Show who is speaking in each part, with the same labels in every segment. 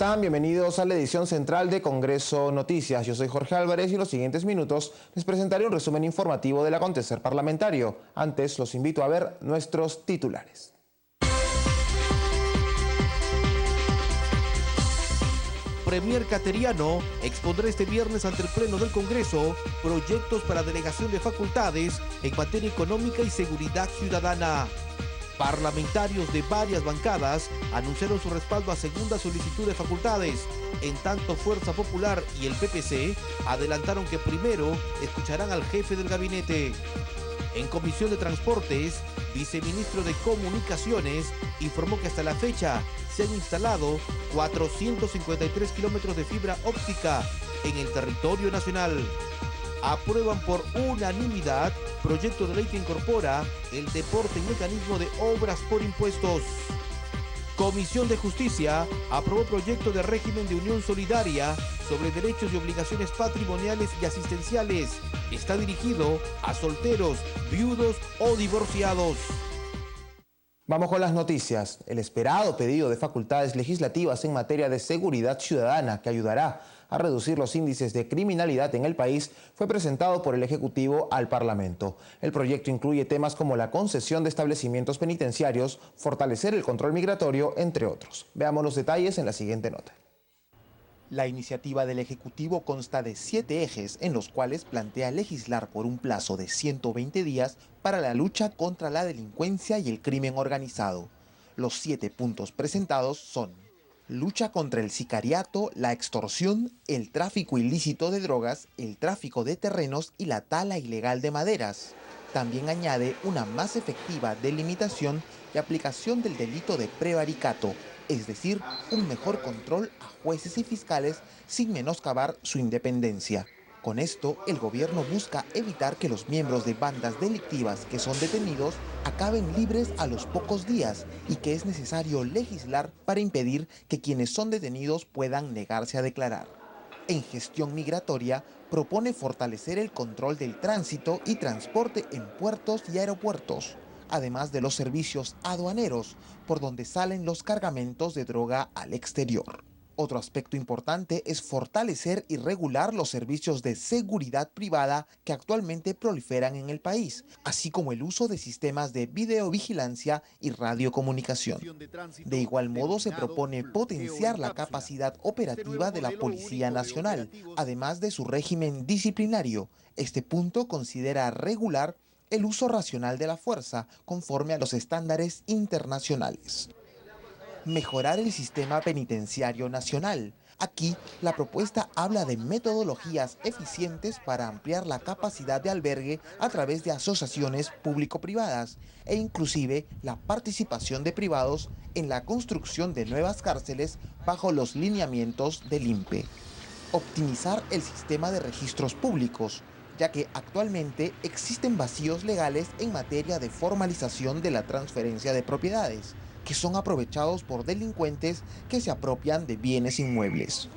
Speaker 1: están? Bienvenidos a la edición central de Congreso Noticias. Yo soy Jorge Álvarez y en los siguientes minutos les presentaré un resumen informativo del acontecer parlamentario. Antes, los invito a ver nuestros titulares.
Speaker 2: Premier Cateriano expondrá este viernes ante el Pleno del Congreso proyectos para delegación de facultades en materia económica y seguridad ciudadana. Parlamentarios de varias bancadas anunciaron su respaldo a segunda solicitud de facultades. En tanto, Fuerza Popular y el PPC adelantaron que primero escucharán al jefe del gabinete. En Comisión de Transportes, viceministro de Comunicaciones informó que hasta la fecha se han instalado 453 kilómetros de fibra óptica en el territorio nacional. Aprueban por unanimidad proyecto de ley que incorpora el deporte en mecanismo de obras por impuestos. Comisión de Justicia aprobó proyecto de régimen de unión solidaria sobre derechos y obligaciones patrimoniales y asistenciales. Está dirigido a solteros, viudos o divorciados.
Speaker 1: Vamos con las noticias. El esperado pedido de facultades legislativas en materia de seguridad ciudadana que ayudará a reducir los índices de criminalidad en el país fue presentado por el Ejecutivo al Parlamento. El proyecto incluye temas como la concesión de establecimientos penitenciarios, fortalecer el control migratorio, entre otros. Veamos los detalles en la siguiente nota. La iniciativa del Ejecutivo consta de 7 ejes en los cuales plantea legislar por un plazo de 120 días para la lucha contra la delincuencia y el crimen organizado. Los 7 puntos presentados son: lucha contra el sicariato, la extorsión, el tráfico ilícito de drogas, el tráfico de terrenos y la tala ilegal de maderas. También añade una más efectiva delimitación y aplicación del delito de prevaricato, es decir, un mejor control a jueces y fiscales sin menoscabar su independencia. Con esto, el gobierno busca evitar que los miembros de bandas delictivas que son detenidos acaben libres a los pocos días y que es necesario legislar para impedir que quienes son detenidos puedan negarse a declarar. En gestión migratoria, propone fortalecer el control del tránsito y transporte en puertos y aeropuertos, además de los servicios aduaneros, por donde salen los cargamentos de droga al exterior. Otro aspecto importante es fortalecer y regular los servicios de seguridad privada que actualmente proliferan en el país, así como el uso de sistemas de videovigilancia y radiocomunicación. De igual modo, se propone potenciar la capacidad operativa de la Policía Nacional, además de su régimen disciplinario. Este punto considera regular el uso racional de la fuerza conforme a los estándares internacionales. Mejorar el sistema penitenciario nacional. Aquí, la propuesta habla de metodologías eficientes para ampliar la capacidad de albergue a través de asociaciones público-privadas e inclusive la participación de privados en la construcción de nuevas cárceles bajo los lineamientos del INPE. Optimizar el sistema de registros públicos, ya que actualmente existen vacíos legales en materia de formalización de la transferencia de propiedades, que son aprovechados por delincuentes que se apropian de bienes inmuebles.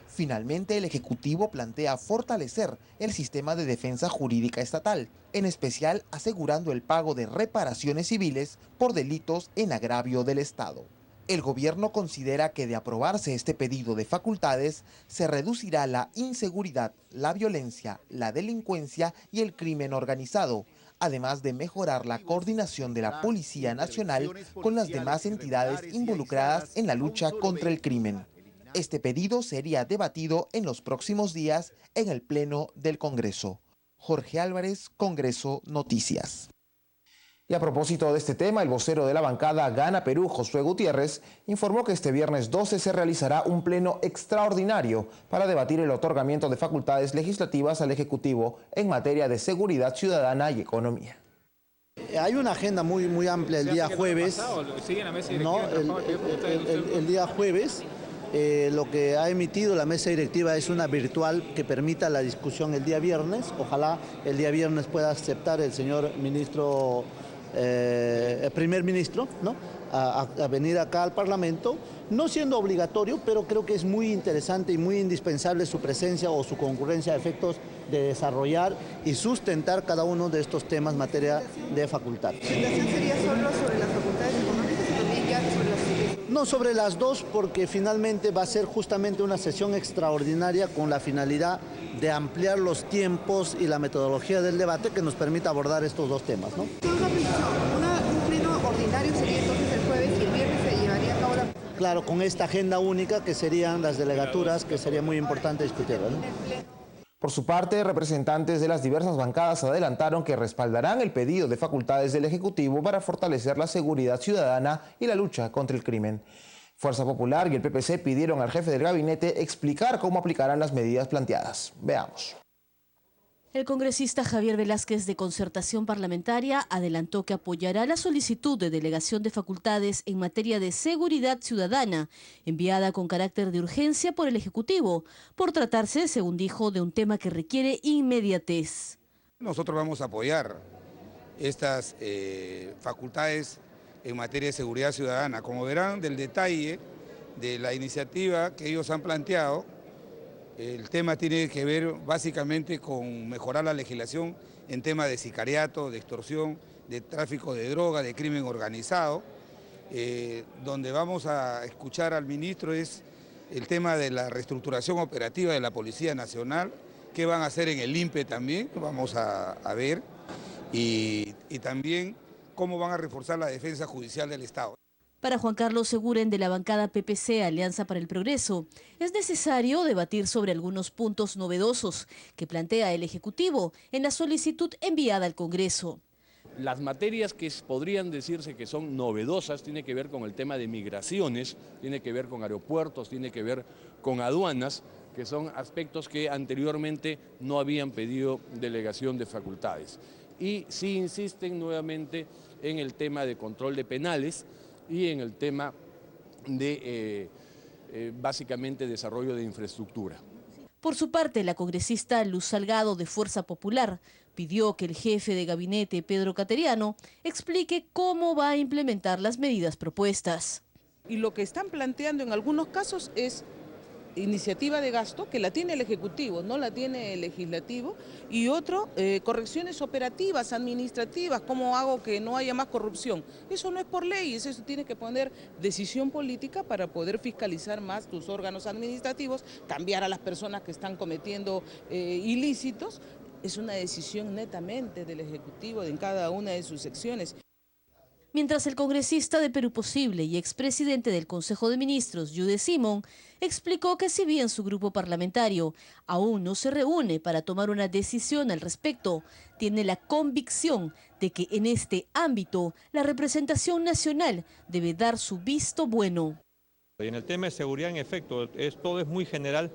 Speaker 1: Finalmente, el Ejecutivo plantea fortalecer el sistema de defensa jurídica estatal, en especial asegurando el pago de reparaciones civiles por delitos en agravio del Estado. El gobierno considera que de aprobarse este pedido de facultades, se reducirá la inseguridad, la violencia, la delincuencia y el crimen organizado, además de mejorar la coordinación de la Policía Nacional con las demás entidades involucradas en la lucha contra el crimen. Este pedido sería debatido en los próximos días en el Pleno del Congreso. Jorge Álvarez, Congreso Noticias. Y a propósito de este tema, el vocero de la bancada Gana Perú, Josué Gutiérrez, informó que este viernes 12 se realizará un pleno extraordinario para debatir el otorgamiento de facultades legislativas al Ejecutivo en materia de seguridad ciudadana y economía.
Speaker 3: Hay una agenda muy amplia el día jueves. No, el día jueves. Lo que ha emitido la mesa directiva es una virtual que permita la discusión el día viernes. Ojalá el día viernes pueda aceptar el señor ministro, el primer ministro, ¿no?, a venir acá al Parlamento, no siendo obligatorio, pero creo que es muy interesante y muy indispensable su presencia o su concurrencia a efectos de desarrollar y sustentar cada uno de estos temas en materia de facultad.
Speaker 4: ¿La presentación sería solo sobre las facultades económicas o también ya sobre las
Speaker 3: No, sobre las dos, porque finalmente va a ser justamente una sesión extraordinaria con la finalidad de ampliar los tiempos y la metodología del debate que nos permita abordar estos dos temas, ¿no?
Speaker 4: Un pleno ordinario sería entonces el jueves y el viernes se llevaría a cabo la...
Speaker 3: Claro, con esta agenda única que serían las delegaturas, que sería muy importante discutirla, ¿no?
Speaker 1: Por su parte, representantes de las diversas bancadas adelantaron que respaldarán el pedido de facultades del Ejecutivo para fortalecer la seguridad ciudadana y la lucha contra el crimen. Fuerza Popular y el PPC pidieron al jefe del gabinete explicar cómo aplicarán las medidas planteadas. Veamos.
Speaker 5: El congresista Javier Velázquez, de Concertación Parlamentaria, adelantó que apoyará la solicitud de delegación de facultades en materia de seguridad ciudadana, enviada con carácter de urgencia por el Ejecutivo, por tratarse, según dijo, de un tema que requiere inmediatez.
Speaker 6: Nosotros vamos a apoyar estas facultades en materia de seguridad ciudadana. Como verán del detalle de la iniciativa que ellos han planteado, el tema tiene que ver básicamente con mejorar la legislación en temas de sicariato, de extorsión, de tráfico de droga, de crimen organizado. Donde vamos a escuchar al ministro es el tema de la reestructuración operativa de la Policía Nacional, qué van a hacer en el INPE también, vamos a ver, y también cómo van a reforzar la defensa judicial del Estado.
Speaker 5: Para Juan Carlos Seguren, de la bancada PPC Alianza para el Progreso, es necesario debatir sobre algunos puntos novedosos que plantea el Ejecutivo en la solicitud enviada al Congreso.
Speaker 7: Las materias que podrían decirse que son novedosas tiene que ver con el tema de migraciones, tiene que ver con aeropuertos, tiene que ver con aduanas, que son aspectos que anteriormente no habían pedido delegación de facultades. Y sí insisten nuevamente en el tema de control de penales y en el tema de, básicamente, desarrollo de infraestructura.
Speaker 5: Por su parte, la congresista Luz Salgado, de Fuerza Popular, pidió que el jefe de gabinete, Pedro Cateriano, explique cómo va a implementar las medidas propuestas.
Speaker 8: Y lo que están planteando en algunos casos es iniciativa de gasto, que la tiene el Ejecutivo, no la tiene el Legislativo, y otro, correcciones operativas, administrativas, cómo hago que no haya más corrupción. Eso no es por ley, eso tiene que poner decisión política para poder fiscalizar más tus órganos administrativos, cambiar a las personas que están cometiendo ilícitos. Es una decisión netamente del Ejecutivo en cada una de sus secciones.
Speaker 5: Mientras el congresista de Perú Posible y expresidente del Consejo de Ministros, Yude Simón, explicó que si bien su grupo parlamentario aún no se reúne para tomar una decisión al respecto, tiene la convicción de que en este ámbito la representación nacional debe dar su visto bueno.
Speaker 9: En el tema de seguridad, en efecto, todo es muy general,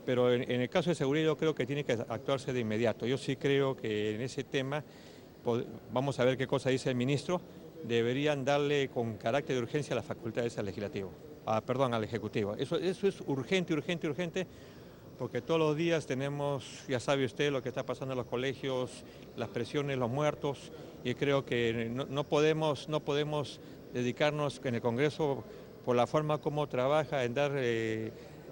Speaker 9: pero en el caso de seguridad yo creo que tiene que actuarse de inmediato. Yo sí creo que en ese tema, vamos a ver qué cosa dice el ministro, deberían darle con carácter de urgencia a las facultades al Legislativo, al Ejecutivo. Eso es urgente, porque todos los días tenemos, ya sabe usted, lo que está pasando en los colegios, las presiones, los muertos, y creo que no podemos dedicarnos en el Congreso por la forma como trabaja en dar,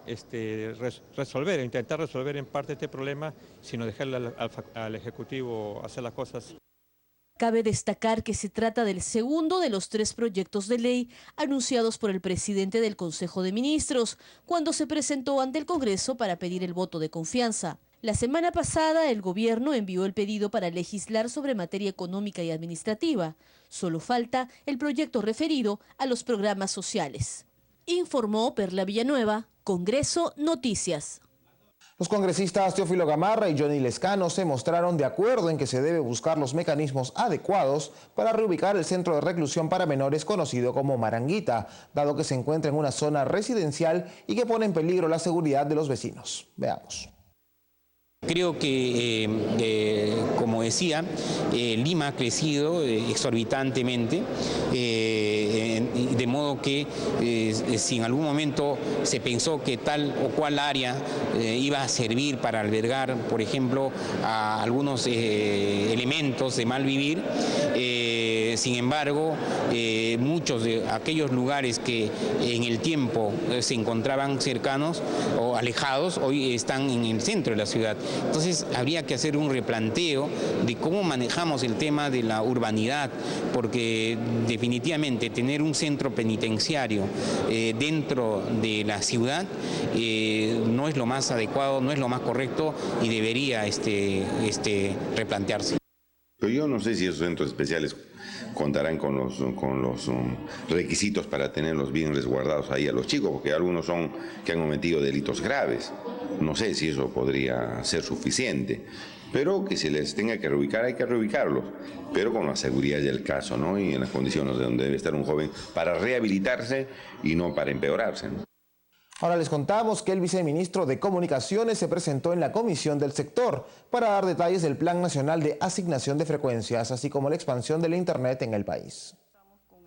Speaker 9: intentar resolver en parte este problema, sino dejarle al Ejecutivo hacer las cosas.
Speaker 5: Cabe destacar que se trata del segundo de los 3 proyectos de ley anunciados por el presidente del Consejo de Ministros, cuando se presentó ante el Congreso para pedir el voto de confianza. La semana pasada, el gobierno envió el pedido para legislar sobre materia económica y administrativa. Solo falta el proyecto referido a los programas sociales. Informó Perla Villanueva, Congreso Noticias.
Speaker 1: Los congresistas Teófilo Gamarra y Johnny Lescano se mostraron de acuerdo en que se debe buscar los mecanismos adecuados para reubicar el centro de reclusión para menores conocido como Maranguita, dado que se encuentra en una zona residencial y que pone en peligro la seguridad de los vecinos. Veamos.
Speaker 10: Creo que, como decía, Lima ha crecido exorbitantemente, de modo que si en algún momento se pensó que tal o cual área iba a servir para albergar, por ejemplo, a algunos elementos de mal vivir, Sin embargo, muchos de aquellos lugares que en el tiempo se encontraban cercanos o alejados, hoy están en el centro de la ciudad. Entonces habría que hacer un replanteo de cómo manejamos el tema de la urbanidad, porque definitivamente tener un centro penitenciario dentro de la ciudad no es lo más adecuado, no es lo más correcto y debería replantearse.
Speaker 11: Pero yo no sé si esos centros especiales contarán con los requisitos para tenerlos bien resguardados ahí a los chicos, porque algunos son que han cometido delitos graves. No sé si eso podría ser suficiente, pero que se les tenga que reubicar, hay que reubicarlos, pero con la seguridad del caso, ¿no? Y en las condiciones de donde debe estar un joven para rehabilitarse y no para empeorarse, ¿no?
Speaker 1: Ahora les contamos que el viceministro de Comunicaciones se presentó en la comisión del sector para dar detalles del Plan Nacional de Asignación de Frecuencias, así como la expansión de la Internet en el país.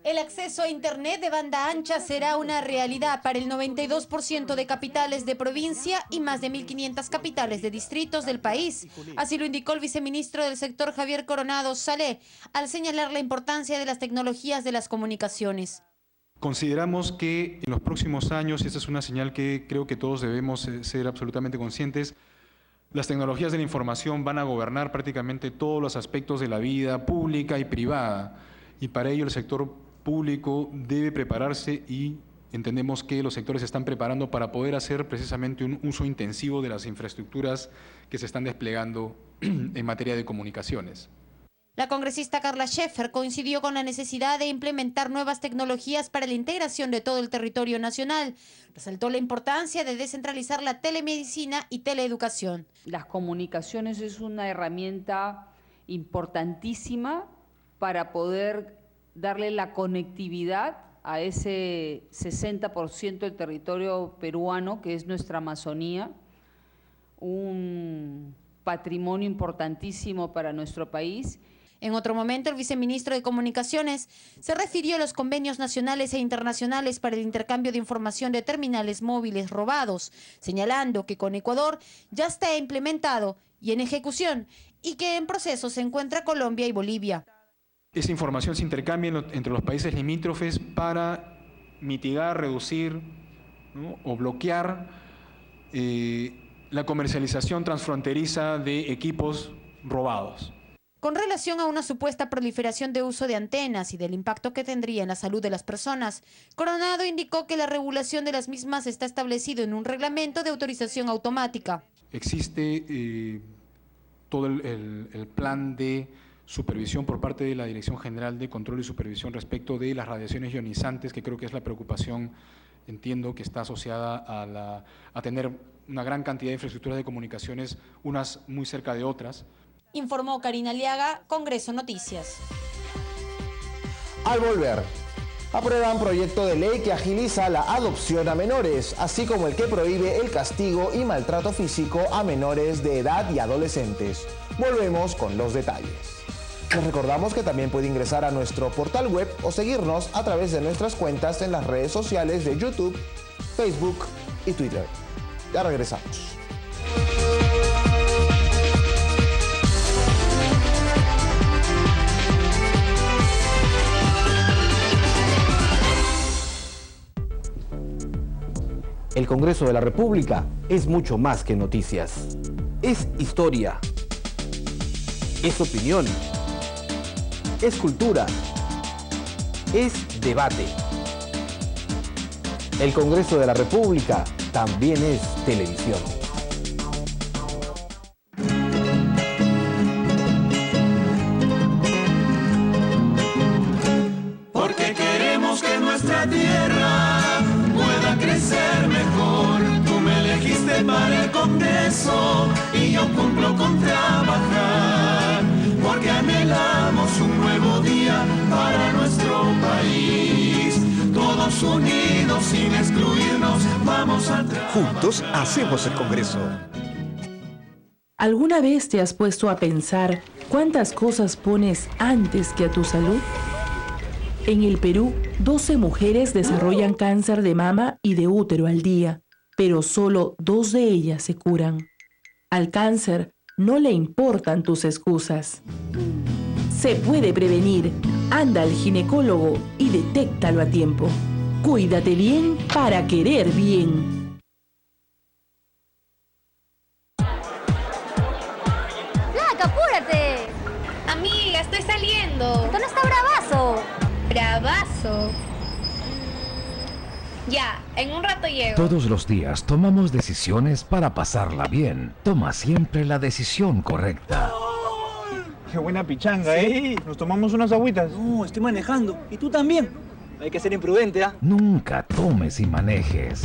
Speaker 12: El acceso a Internet de banda ancha será una realidad para el 92% de capitales de provincia y más de 1.500 capitales de distritos del país. Así lo indicó el viceministro del sector Javier Coronado Salé al señalar la importancia de las tecnologías de las comunicaciones.
Speaker 13: Consideramos que en los próximos años, y esta es una señal que creo que todos debemos ser absolutamente conscientes, las tecnologías de la información van a gobernar prácticamente todos los aspectos de la vida pública y privada. Y para ello el sector público debe prepararse y entendemos que los sectores se están preparando para poder hacer precisamente un uso intensivo de las infraestructuras que se están desplegando en materia de comunicaciones.
Speaker 12: La congresista Carla Scheffer coincidió con la necesidad de implementar nuevas tecnologías para la integración de todo el territorio nacional. Resaltó la importancia de descentralizar la telemedicina y teleeducación.
Speaker 14: Las comunicaciones es una herramienta importantísima para poder darle la conectividad a ese 60% del territorio peruano, que es nuestra Amazonía, un patrimonio importantísimo para nuestro país.
Speaker 12: En otro momento, el viceministro de Comunicaciones se refirió a los convenios nacionales e internacionales para el intercambio de información de terminales móviles robados, señalando que con Ecuador ya está implementado y en ejecución y que en proceso se encuentra Colombia y Bolivia.
Speaker 13: Esa información se intercambia entre los países limítrofes para mitigar, reducir, ¿no?, o bloquear la comercialización transfronteriza de equipos robados.
Speaker 12: Con relación a una supuesta proliferación de uso de antenas y del impacto que tendría en la salud de las personas, Coronado indicó que la regulación de las mismas está establecido en un reglamento de autorización automática.
Speaker 13: Existe todo el plan de supervisión por parte de la Dirección General de Control y Supervisión respecto de las radiaciones ionizantes, que creo que es la preocupación, entiendo, que está asociada a tener una gran cantidad de infraestructuras de comunicaciones, unas muy cerca de otras.
Speaker 12: Informó Karina Aliaga, Congreso Noticias.
Speaker 1: Al volver, aprueban proyecto de ley que agiliza la adopción a menores, así como el que prohíbe el castigo y maltrato físico a menores de edad y adolescentes. Volvemos con los detalles. Les recordamos que también puede ingresar a nuestro portal web o seguirnos a través de nuestras cuentas en las redes sociales de YouTube, Facebook y Twitter. Ya regresamos.
Speaker 2: El Congreso de la República es mucho más que noticias. Es historia. Es opinión. Es cultura. Es debate. El Congreso de la República también es televisión.
Speaker 15: Porque queremos que nuestra tierra pueda crecer mejor. Tú me elegiste para el Congreso y yo cumplo con trabajar. Porque anhelamos un nuevo día para nuestro país. Todos unidos sin excluirnos, vamos a trabajar.
Speaker 16: Juntos hacemos el Congreso.
Speaker 17: ¿Alguna vez te has puesto a pensar cuántas cosas pones antes que a tu salud? En el Perú, 12 mujeres desarrollan cáncer de mama y de útero al día, pero solo 2 de ellas se curan. Al cáncer no le importan tus excusas. Se puede prevenir. Anda al ginecólogo y detéctalo a tiempo. Cuídate bien para querer bien.
Speaker 18: ¡Flaca, apúrate! Amiga, estoy saliendo. ¿Dónde está Bravazo? ¿Bravazo? Ya, en un rato llego.
Speaker 19: Todos los días tomamos decisiones para pasarla bien. Toma siempre la decisión correcta.
Speaker 20: ¡Qué buena pichanga, eh! Nos tomamos unas agüitas. No, estoy manejando. ¿Y tú también? Hay que ser imprudente, ¿ah?
Speaker 19: Nunca tomes y manejes.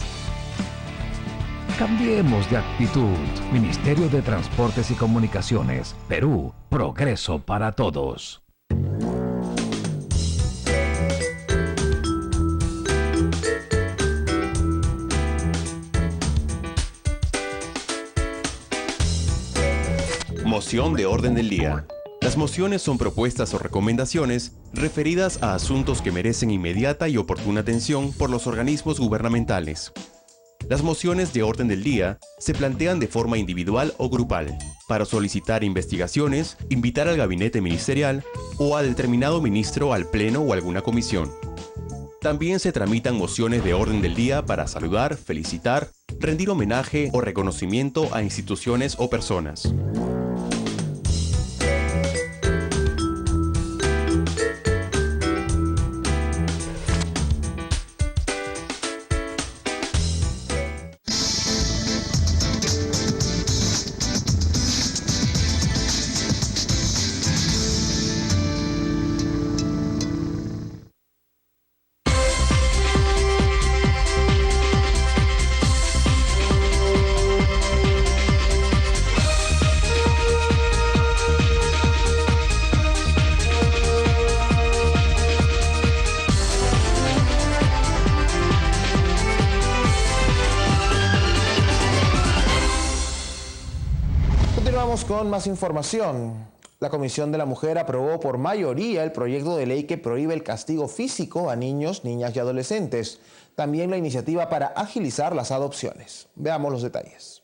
Speaker 19: Cambiemos de actitud. Ministerio de Transportes y Comunicaciones. Perú. Progreso para todos.
Speaker 21: Moción de orden del día. Las mociones son propuestas o recomendaciones referidas a asuntos que merecen inmediata y oportuna atención por los organismos gubernamentales. Las mociones de orden del día se plantean de forma individual o grupal, para solicitar investigaciones, invitar al gabinete ministerial o a determinado ministro al pleno o alguna comisión. También se tramitan mociones de orden del día para saludar, felicitar, rendir homenaje o reconocimiento a instituciones o personas.
Speaker 1: Con más información. La Comisión de la Mujer aprobó por mayoría el proyecto de ley que prohíbe el castigo físico a niños, niñas y adolescentes. También la iniciativa para agilizar las adopciones. Veamos los detalles.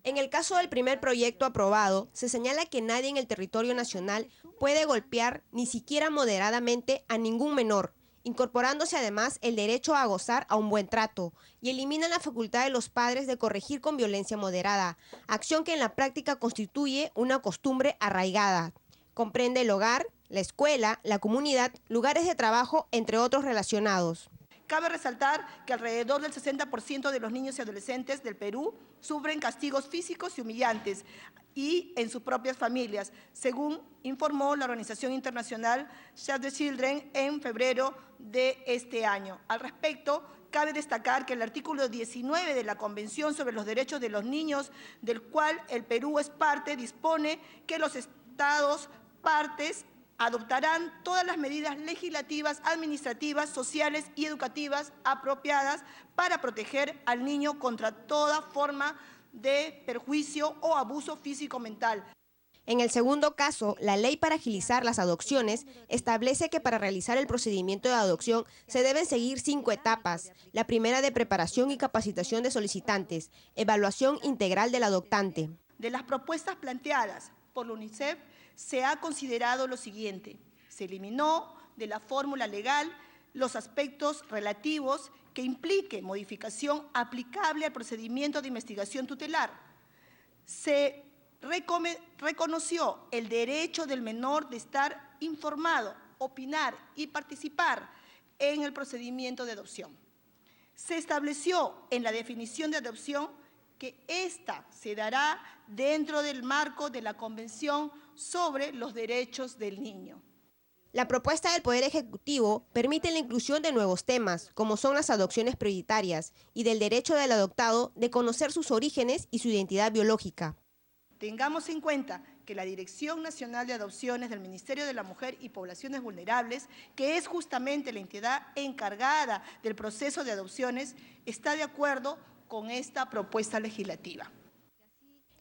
Speaker 22: En el caso del primer proyecto aprobado, se señala que nadie en el territorio nacional puede golpear ni siquiera moderadamente a ningún menor, incorporándose además el derecho a gozar a un buen trato, y eliminan la facultad de los padres de corregir con violencia moderada, acción que en la práctica constituye una costumbre arraigada. Comprende el hogar, la escuela, la comunidad, lugares de trabajo, entre otros relacionados.
Speaker 23: Cabe resaltar que alrededor del 60% de los niños y adolescentes del Perú sufren castigos físicos y humillantes y en sus propias familias, según informó la organización internacional Save the Children en febrero de este año. Al respecto, cabe destacar que el artículo 19 de la Convención sobre los Derechos de los Niños, del cual el Perú es parte, dispone que los estados partes adoptarán todas las medidas legislativas, administrativas, sociales y educativas apropiadas para proteger al niño contra toda forma de perjuicio o abuso físico-mental.
Speaker 22: En el segundo caso, la ley para agilizar las adopciones establece que para realizar el procedimiento de adopción se deben seguir 5 etapas. La primera de preparación y capacitación de solicitantes, evaluación integral del adoptante.
Speaker 23: De las propuestas planteadas por la UNICEF, se ha considerado lo siguiente: se eliminó de la fórmula legal los aspectos relativos que impliquen modificación aplicable al procedimiento de investigación tutelar. Se reconoció el derecho del menor de estar informado, opinar y participar en el procedimiento de adopción. Se estableció en la definición de adopción que ésta se dará dentro del marco de la Convención sobre los Derechos del Niño.
Speaker 22: La propuesta del Poder Ejecutivo permite la inclusión de nuevos temas, como son las adopciones prioritarias, y del derecho del adoptado de conocer sus orígenes y su identidad biológica.
Speaker 23: Tengamos en cuenta que la Dirección Nacional de Adopciones del Ministerio de la Mujer y Poblaciones Vulnerables, que es justamente la entidad encargada del proceso de adopciones, está de acuerdo con esta propuesta legislativa.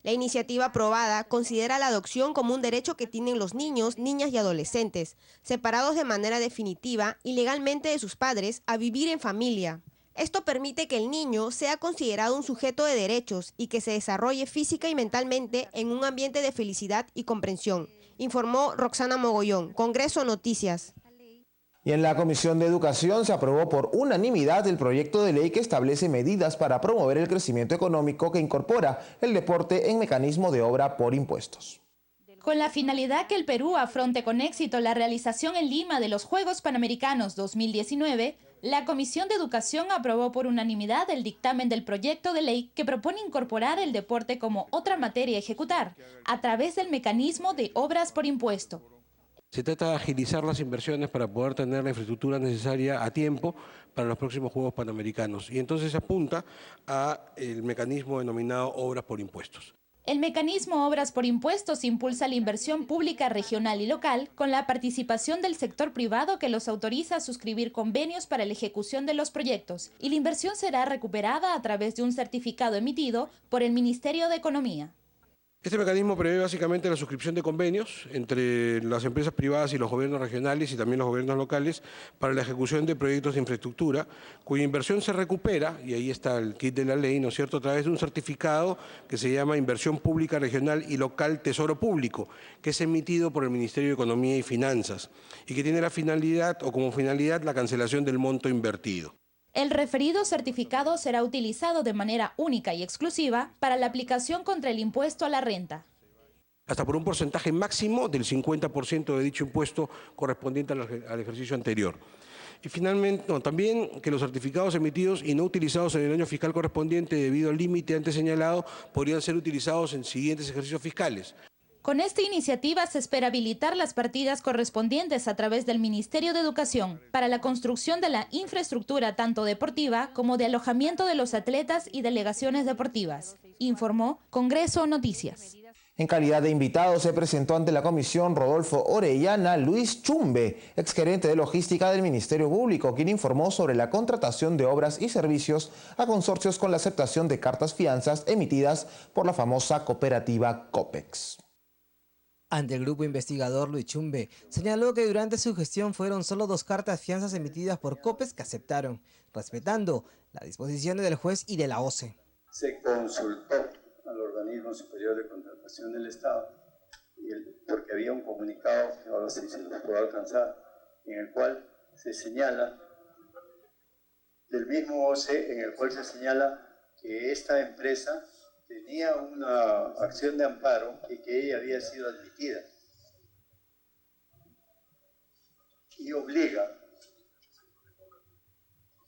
Speaker 22: La iniciativa aprobada considera la adopción como un derecho que tienen los niños, niñas y adolescentes, separados de manera definitiva y legalmente de sus padres, a vivir en familia. Esto permite que el niño sea considerado un sujeto de derechos y que se desarrolle física y mentalmente en un ambiente de felicidad y comprensión, informó Roxana Mogollón, Congreso Noticias.
Speaker 1: Y en la Comisión de Educación se aprobó por unanimidad el proyecto de ley que establece medidas para promover el crecimiento económico que incorpora el deporte en mecanismo de obra por impuestos.
Speaker 3: Con la finalidad que el Perú afronte con éxito la realización en Lima de los Juegos Panamericanos 2019, la Comisión de Educación aprobó por unanimidad el dictamen del proyecto de ley que propone incorporar el deporte como otra materia a ejecutar, a través del mecanismo de obras por impuesto.
Speaker 4: Se trata de agilizar las inversiones para poder tener la infraestructura necesaria a tiempo para los próximos Juegos Panamericanos. Y entonces se apunta al mecanismo denominado obras por impuestos.
Speaker 3: El mecanismo Obras por Impuestos impulsa la inversión pública regional y local con la participación del sector privado que los autoriza a suscribir convenios para la ejecución de los proyectos, y la inversión será recuperada a través de un certificado emitido por el Ministerio de Economía.
Speaker 4: Este mecanismo prevé básicamente la suscripción de convenios entre las empresas privadas y los gobiernos regionales y también los gobiernos locales para la ejecución de proyectos de infraestructura, cuya inversión se recupera, y ahí está el kit de la ley, ¿no es cierto?, a través de un certificado que se llama Inversión Pública Regional y Local Tesoro Público, que es emitido por el Ministerio de Economía y Finanzas y que tiene la finalidad o como finalidad la cancelación del monto invertido.
Speaker 3: El referido certificado será utilizado de manera única y exclusiva para la aplicación contra el impuesto a la renta.
Speaker 4: Hasta por un porcentaje máximo del 50% de dicho impuesto correspondiente al ejercicio anterior. Y finalmente, también que los certificados emitidos y no utilizados en el año fiscal correspondiente debido al límite antes señalado podrían ser utilizados en siguientes ejercicios fiscales.
Speaker 3: Con esta iniciativa se espera habilitar las partidas correspondientes a través del Ministerio de Educación para la construcción de la infraestructura tanto deportiva como de alojamiento de los atletas y delegaciones deportivas, informó Congreso Noticias.
Speaker 1: En calidad de invitado se presentó ante la comisión Rodolfo Orellana Luis Chumbe, exgerente de logística del Ministerio Público, quien informó sobre la contratación de obras y servicios a consorcios con la aceptación de cartas fianzas emitidas por la famosa cooperativa Copex.
Speaker 6: Ante el grupo investigador, Luis Chumbe señaló que durante su gestión fueron solo 2 cartas fianzas emitidas por Copex que aceptaron, respetando las disposiciones del juez y de la OCE.
Speaker 24: Se consultó al organismo superior de contratación del Estado, porque había un comunicado, que ahora sí se los puedo alcanzar, en el cual se señala, del mismo OCE, en el cual se señala que esta empresa tenía una acción de amparo y que ella había sido admitida y obliga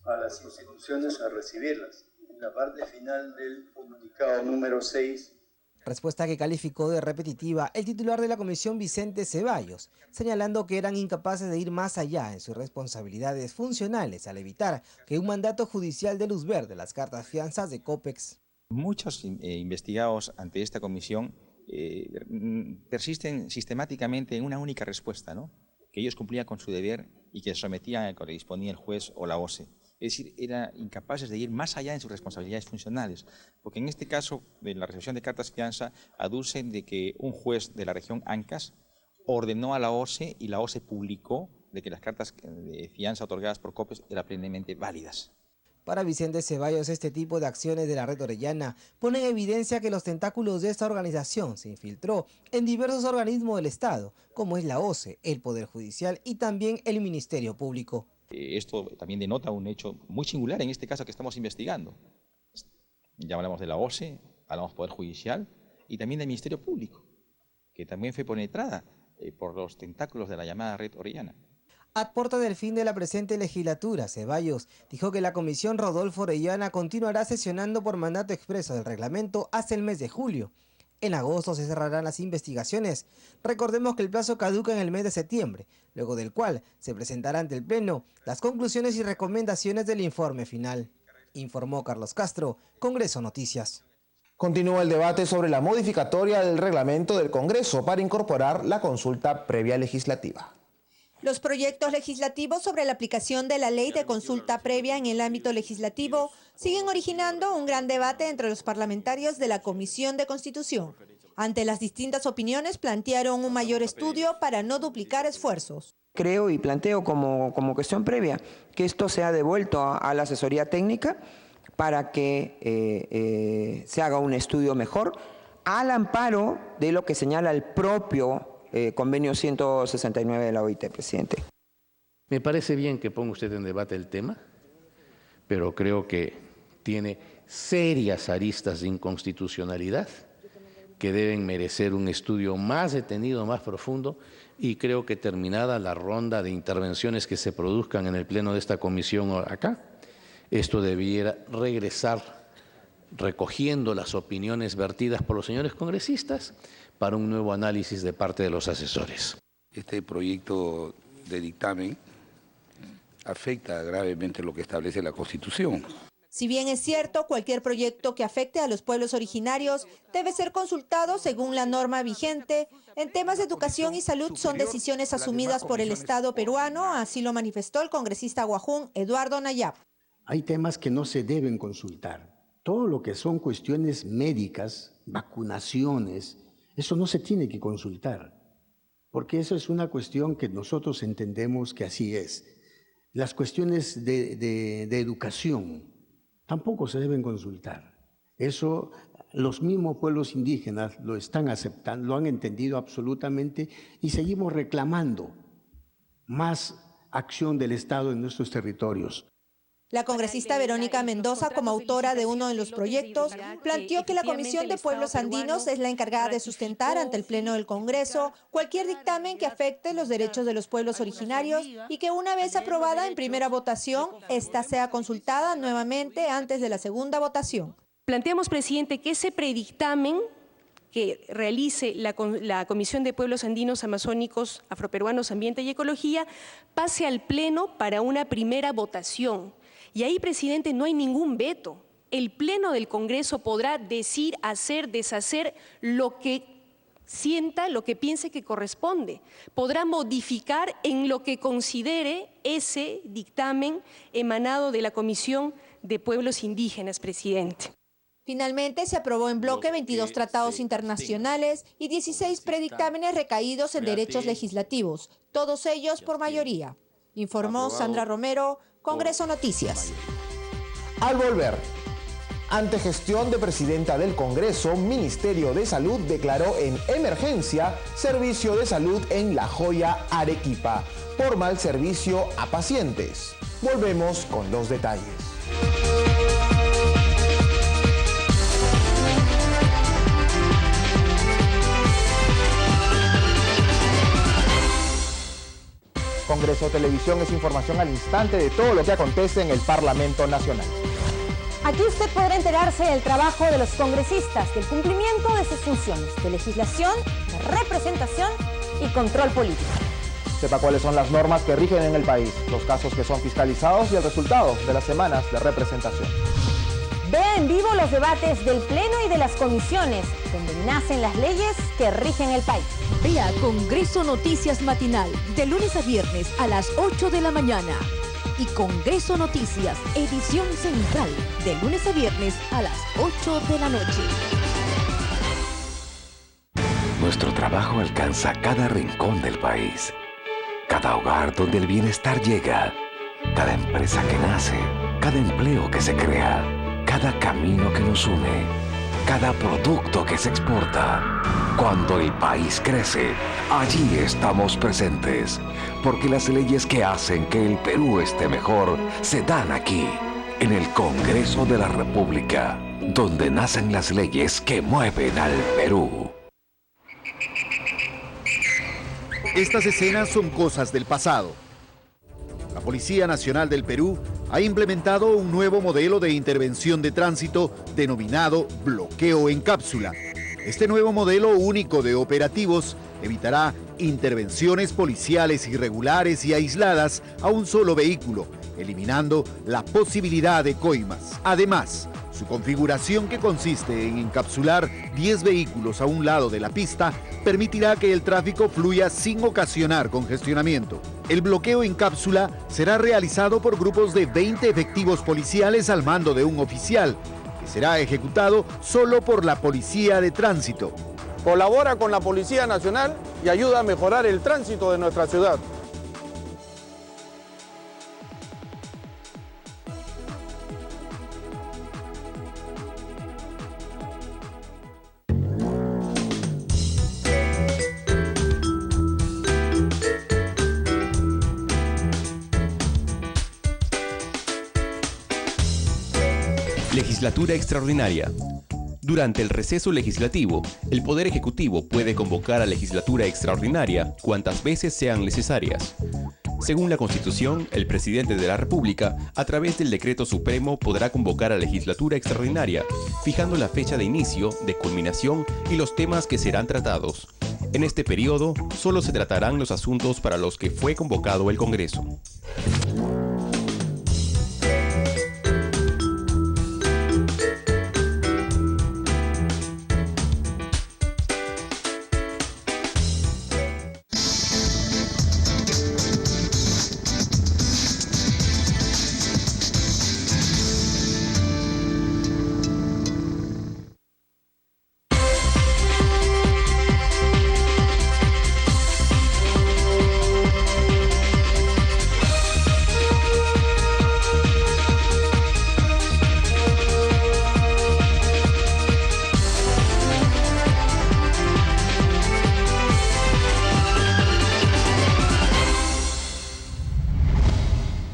Speaker 24: a las instituciones a recibirlas. En la parte final del comunicado número 6.
Speaker 6: Respuesta que calificó de repetitiva el titular de la comisión, Vicente Ceballos, señalando que eran incapaces de ir más allá en sus responsabilidades funcionales al evitar que un mandato judicial dé luz verde a las cartas fianzas de Copex.
Speaker 25: Muchos investigados ante esta comisión persisten sistemáticamente en una única respuesta, ¿no? Que ellos cumplían con su deber y que sometían a lo que disponía el juez o la OCE. Es decir, eran incapaces de ir más allá en sus responsabilidades funcionales, porque en este caso de la recepción de cartas fianza aducen de que un juez de la región Ancas ordenó a la OCE y la OCE publicó de que las cartas de fianza otorgadas por Copex eran plenamente válidas.
Speaker 6: Para Vicente Ceballos, este tipo de acciones de la red orellana ponen en evidencia que los tentáculos de esta organización se infiltró en diversos organismos del Estado, como es la OCE, el Poder Judicial y también el Ministerio Público.
Speaker 25: Esto también denota un hecho muy singular en este caso que estamos investigando. Ya hablamos de la OCE, hablamos del Poder Judicial y también del Ministerio Público, que también fue penetrada por los tentáculos de la llamada red orellana.
Speaker 6: A puerta del fin de la presente legislatura, Ceballos dijo que la comisión Rodolfo Orellana continuará sesionando por mandato expreso del reglamento hasta el mes de julio. En agosto se cerrarán las investigaciones. Recordemos que el plazo caduca en el mes de septiembre, luego del cual se presentará ante el Pleno las conclusiones y recomendaciones del informe final. Informó Carlos Castro, Congreso Noticias.
Speaker 1: Continúa el debate sobre la modificatoria del reglamento del Congreso para incorporar la consulta previa legislativa.
Speaker 22: Los proyectos legislativos sobre la aplicación de la ley de consulta previa en el ámbito legislativo siguen originando un gran debate entre los parlamentarios de la Comisión de Constitución. Ante las distintas opiniones, plantearon un mayor estudio para no duplicar esfuerzos.
Speaker 26: Creo y planteo como cuestión previa que esto sea devuelto a la asesoría técnica para que se haga un estudio mejor al amparo de lo que señala el propio convenio 169 de la OIT, presidente.
Speaker 5: Me parece bien que ponga usted en debate el tema, pero creo que tiene serias aristas de inconstitucionalidad que deben merecer un estudio más detenido, más profundo, y creo que terminada la ronda de intervenciones que se produzcan en el pleno de esta comisión acá, esto debiera regresar recogiendo las opiniones vertidas por los señores congresistas para un nuevo análisis de parte de los asesores.
Speaker 7: Este proyecto de dictamen afecta gravemente lo que establece la Constitución.
Speaker 8: Si bien es cierto, cualquier proyecto que afecte a los pueblos originarios debe ser consultado según la norma vigente, en temas de educación y salud son decisiones asumidas por el Estado peruano, así lo manifestó el congresista guajún Eduardo Nayab.
Speaker 9: Hay temas que no se deben consultar. Todo lo que son cuestiones médicas, vacunaciones, eso no se tiene que consultar, porque eso es una cuestión que nosotros entendemos que así es. Las cuestiones de educación tampoco se deben consultar. Eso los mismos pueblos indígenas lo están aceptando, lo han entendido absolutamente y seguimos reclamando más acción del Estado en nuestros territorios.
Speaker 8: La congresista Verónica Mendoza, como autora de uno de los proyectos, planteó que la Comisión de Pueblos Andinos es la encargada de sustentar ante el Pleno del Congreso cualquier dictamen que afecte los derechos de los pueblos originarios y que una vez aprobada en primera votación, esta sea consultada nuevamente antes de la segunda votación.
Speaker 10: Planteamos, presidente, que ese predictamen que realice la Comisión de Pueblos Andinos, Amazónicos, Afroperuanos, Ambiente y Ecología pase al Pleno para una primera votación. Y ahí, presidente, no hay ningún veto. El Pleno del Congreso podrá decir, hacer, deshacer lo que sienta, lo que piense que corresponde. Podrá modificar en lo que considere ese dictamen emanado de la Comisión de Pueblos Indígenas, presidente.
Speaker 8: Finalmente, se aprobó en bloque 22 tratados internacionales y 16 predictámenes recaídos en derechos legislativos, todos ellos por mayoría. Informó Sandra Romero, Congreso Noticias.
Speaker 1: Al volver, ante gestión de presidenta del Congreso, Ministerio de Salud declaró en emergencia servicio de salud en La Joya, Arequipa, por mal servicio a pacientes. Volvemos con los detalles. Congreso Televisión es información al instante de todo lo que acontece en el Parlamento Nacional.
Speaker 11: Aquí usted podrá enterarse del trabajo de los congresistas, del cumplimiento de sus funciones, de legislación, de representación y control político.
Speaker 1: Sepa cuáles son las normas que rigen en el país, los casos que son fiscalizados y el resultado de las semanas de representación.
Speaker 11: Vea en vivo los debates del Pleno y de las comisiones, donde nacen las leyes que rigen el país.
Speaker 27: Vea Congreso Noticias Matinal, de lunes a viernes a las 8 de la mañana. Y Congreso Noticias, edición central, de lunes a viernes a las 8 de la noche.
Speaker 19: Nuestro trabajo alcanza cada rincón del país, cada hogar donde el bienestar llega, cada empresa que nace, cada empleo que se crea, cada camino que nos une, cada producto que se exporta. Cuando el país crece, allí estamos presentes, porque las leyes que hacen que el Perú esté mejor se dan aquí, en el Congreso de la República, donde nacen las leyes que mueven al Perú.
Speaker 28: Estas escenas son cosas del pasado. La Policía Nacional del Perú ha implementado un nuevo modelo de intervención de tránsito denominado bloqueo en cápsula. Este nuevo modelo único de operativos evitará intervenciones policiales irregulares y aisladas a un solo vehículo, eliminando la posibilidad de coimas. Además, su configuración, que consiste en encapsular 10 vehículos a un lado de la pista, permitirá que el tráfico fluya sin ocasionar congestionamiento. El bloqueo en cápsula será realizado por grupos de 20 efectivos policiales al mando de un oficial, que será ejecutado solo por la Policía de Tránsito.
Speaker 29: Colabora con la Policía Nacional y ayuda a mejorar el tránsito de nuestra ciudad.
Speaker 21: Legislatura extraordinaria. Durante el receso legislativo, el Poder Ejecutivo puede convocar a legislatura extraordinaria cuantas veces sean necesarias. Según la Constitución, el presidente de la República, a través del Decreto Supremo, podrá convocar a legislatura extraordinaria, fijando la fecha de inicio, de culminación y los temas que serán tratados. En este periodo, solo se tratarán los asuntos para los que fue convocado el Congreso.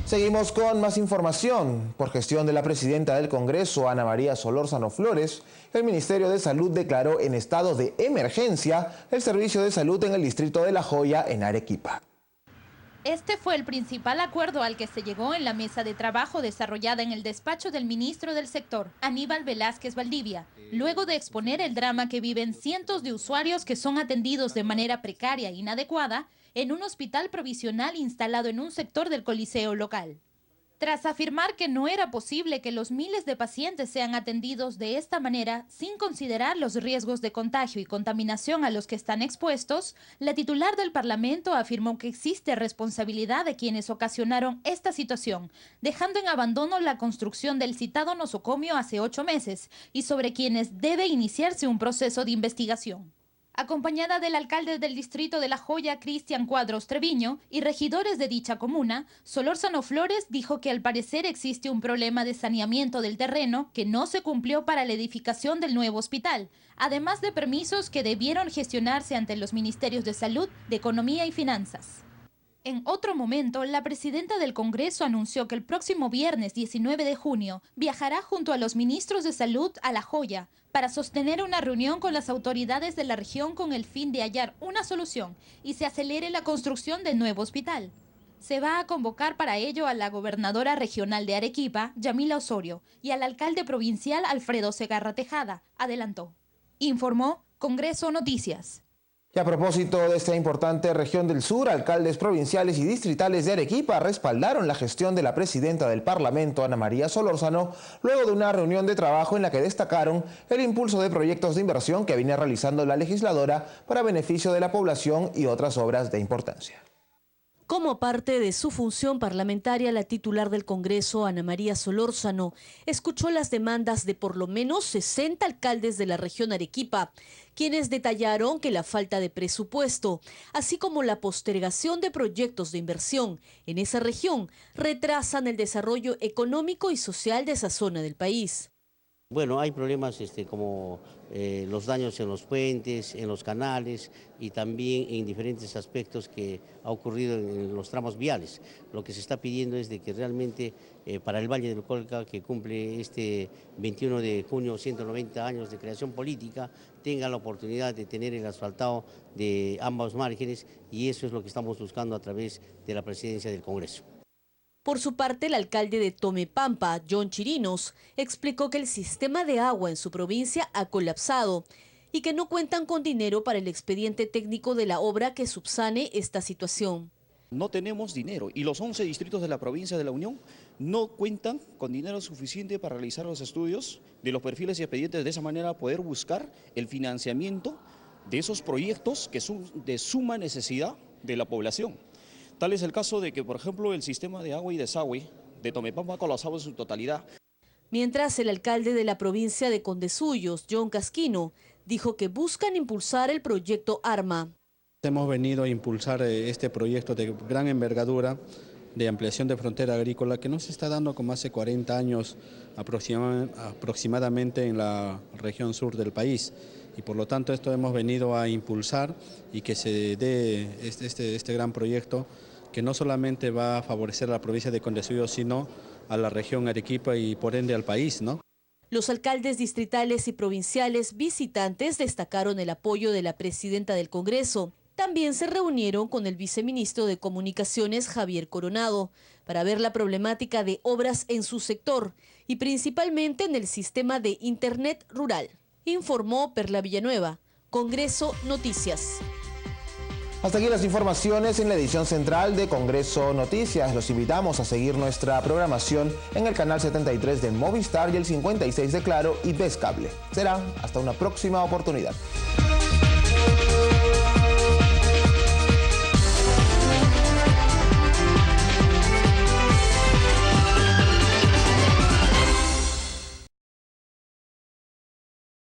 Speaker 1: Seguimos con más información. Por gestión de la presidenta del Congreso, Ana María Solórzano Flores, el Ministerio de Salud declaró en estado de emergencia el servicio de salud en el distrito de La Joya, en Arequipa.
Speaker 3: Este fue el principal acuerdo al que se llegó en la mesa de trabajo desarrollada en el despacho del ministro del sector, Aníbal Velázquez Valdivia, luego de exponer el drama que viven cientos de usuarios que son atendidos de manera precaria e inadecuada en un hospital provisional instalado en un sector del coliseo local. Tras afirmar que no era posible que los miles de pacientes sean atendidos de esta manera sin considerar los riesgos de contagio y contaminación a los que están expuestos, la titular del Parlamento afirmó que existe responsabilidad de quienes ocasionaron esta situación, dejando en abandono la construcción del citado nosocomio hace 8 meses y sobre quienes debe iniciarse un proceso de investigación. Acompañada del alcalde del distrito de La Joya, Cristian Cuadros Treviño, y regidores de dicha comuna, Solórzano Flores dijo que al parecer existe un problema de saneamiento del terreno que no se cumplió para la edificación del nuevo hospital, además de permisos que debieron gestionarse ante los ministerios de Salud, de Economía y Finanzas. En otro momento, la presidenta del Congreso anunció que el próximo viernes 19 de junio viajará junto a los ministros de Salud a La Joya para sostener una reunión con las autoridades de la región con el fin de hallar una solución y se acelere la construcción del nuevo hospital. Se va a convocar para ello a la gobernadora regional de Arequipa, Yamila Osorio, y al alcalde provincial Alfredo Segarra Tejada, adelantó. Informó Congreso Noticias.
Speaker 1: Y a propósito de esta importante región del sur, alcaldes provinciales y distritales de Arequipa respaldaron la gestión de la presidenta del Parlamento, Ana María Solórzano, luego de una reunión de trabajo en la que destacaron el impulso de proyectos de inversión que viene realizando la legisladora para beneficio de la población y otras obras de importancia.
Speaker 2: Como parte de su función parlamentaria, la titular del Congreso, Ana María Solórzano, escuchó las demandas de por lo menos 60 alcaldes de la región Arequipa, quienes detallaron que la falta de presupuesto, así como la postergación de proyectos de inversión en esa región, retrasan el desarrollo económico y social de esa zona del país.
Speaker 12: Bueno, hay problemas como los daños en los puentes, en los canales y también en diferentes aspectos que ha ocurrido en los tramos viales. Lo que se está pidiendo es de que realmente para el Valle del Colca, que cumple este 21 de junio 190 años de creación política, tenga la oportunidad de tener el asfaltado de ambos márgenes, y eso es lo que estamos buscando a través de la presidencia del Congreso.
Speaker 2: Por su parte, el alcalde de Tomepampa, John Chirinos, explicó que el sistema de agua en su provincia ha colapsado y que no cuentan con dinero para el expediente técnico de la obra que subsane esta situación.
Speaker 13: No tenemos dinero y los 11 distritos de la provincia de La Unión no cuentan con dinero suficiente para realizar los estudios de los perfiles y expedientes, de esa manera poder buscar el financiamiento de esos proyectos que son de suma necesidad de la población. Tal es el caso de que, por ejemplo, el sistema de agua y desagüe de Tomepampa ha colapsado en su totalidad.
Speaker 2: Mientras el alcalde de la provincia de Condesuyos, John Casquino, dijo que buscan impulsar el proyecto ARMA.
Speaker 14: Hemos venido a impulsar este proyecto de gran envergadura de ampliación de frontera agrícola que no se está dando como hace 40 años aproximadamente en la región sur del país. Y por lo tanto esto hemos venido a impulsar y que se dé este gran proyecto que no solamente va a favorecer a la provincia de Condesuyos, sino a la región Arequipa y por ende al país, ¿no?
Speaker 2: Los alcaldes distritales y provinciales visitantes destacaron el apoyo de la presidenta del Congreso. También se reunieron con el viceministro de Comunicaciones, Javier Coronado, para ver la problemática de obras en su sector y principalmente en el sistema de Internet rural. Informó Perla Villanueva, Congreso Noticias.
Speaker 1: Hasta aquí las informaciones en la edición central de Congreso Noticias. Los invitamos a seguir nuestra programación en el canal 73 de Movistar y el 56 de Claro y Vez Cable. Será hasta una próxima oportunidad.